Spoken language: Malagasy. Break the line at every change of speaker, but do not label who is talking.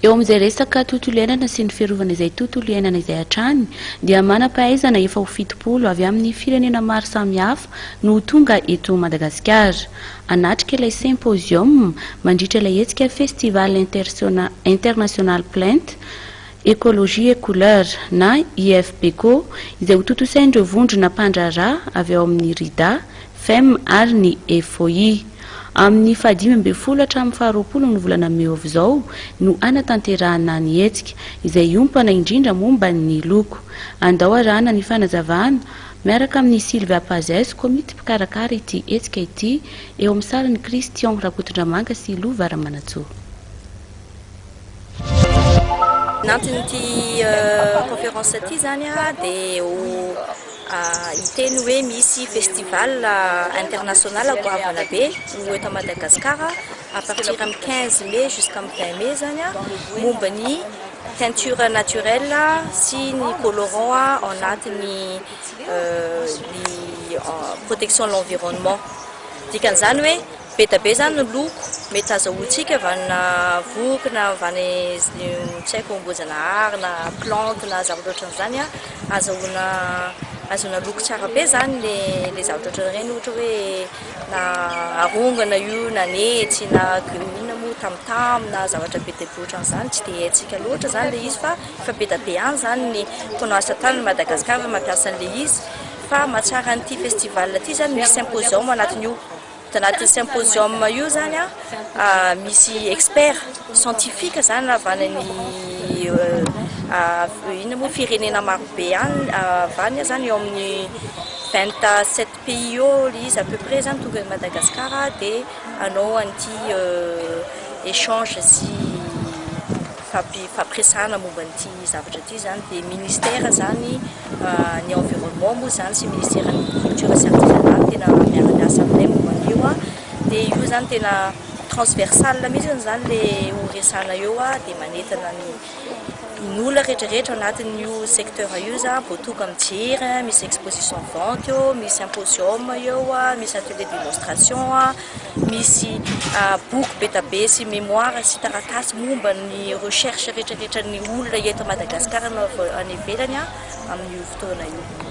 eo amin'izay resaka tontolo iainana sy ny fiarovana izay tontolo iainana izay hatrany dia manam-pahaizana efa ho fitopolo avy amin'ny firenena maro samihafa no tonga eto Madagasikara. Anatrika ilay symposium mandritra ilay hetsika festival international plainte écologie et couleur na IFPECO izay ho totosaindreo vondrona mpandraharaha avy ao amin'ny RIDA, FEM ary ny FOI. Amin'ny fahadimy ambin'ny folo hatramin'ny faharoapolo ny volana May izao no anatanterahana ny hetsika izay ompana indrindra momba ny loko. Andao arahana ny fanazavana miaraka amin'ny Sylvia Pazès komity mpikarakara ity hetsika ity eo amin'ny sarany Christian Rakotondramanga sy Lova Ramanatsoa.
Nantin'ity conférence ity zany dia iteny hoe misy festival international goavana be no eto Madagasikara à partir amin'ny 15 mai jusqu'à 20 mai zany momba ny teinture naturelle sy ny colorant ao anatin'ny protection de l'environnement. Dikan'izany hoe betabe zany ny loko mety azahoantsika vanina vokona vany tsy haiko ambozanahary na plante na zavatra ohatran'izany azahoana loko tsara be zany le zavatra ohatran'ireny ohatra hoe na arongana io na netsy na inona moa tamtam na zavatra be dia be ohatran'izany tsy dia haintsika loatra zany le izy fa betabe any zany ny mpanao asa tanana Madagasikara mampiasa an'le izy fa mahatsara an'ity festival ity zany misy symposium anatin'io. Tanaty symposium io zany misy expert scientifique zany avany ina moa firenena maro be any avany zany eo amin'ny 27 pays eo izy à peu près zany tonga Madagasikara dia anao an'ity échange sy fampiresahana momba an'ity zavatra ity zany dia ministère zany ny environnement moa zany sy ministère ny culture sy artisanat tena miaramiasa aminay momba an'io dia io zany tena transversal mihitsy zany le horesana eo dia manetana ny olona rehetrarehetra anatin'io secteur io zany voatonga mijery misy exposition vente eo misy symposium eo misy atelier démonstration misy boky betabe sy mémoire sy taratasy momba ny recherche rehetrarehetra ny olona eto Madagasikara any ivelany amin'io fotoana io.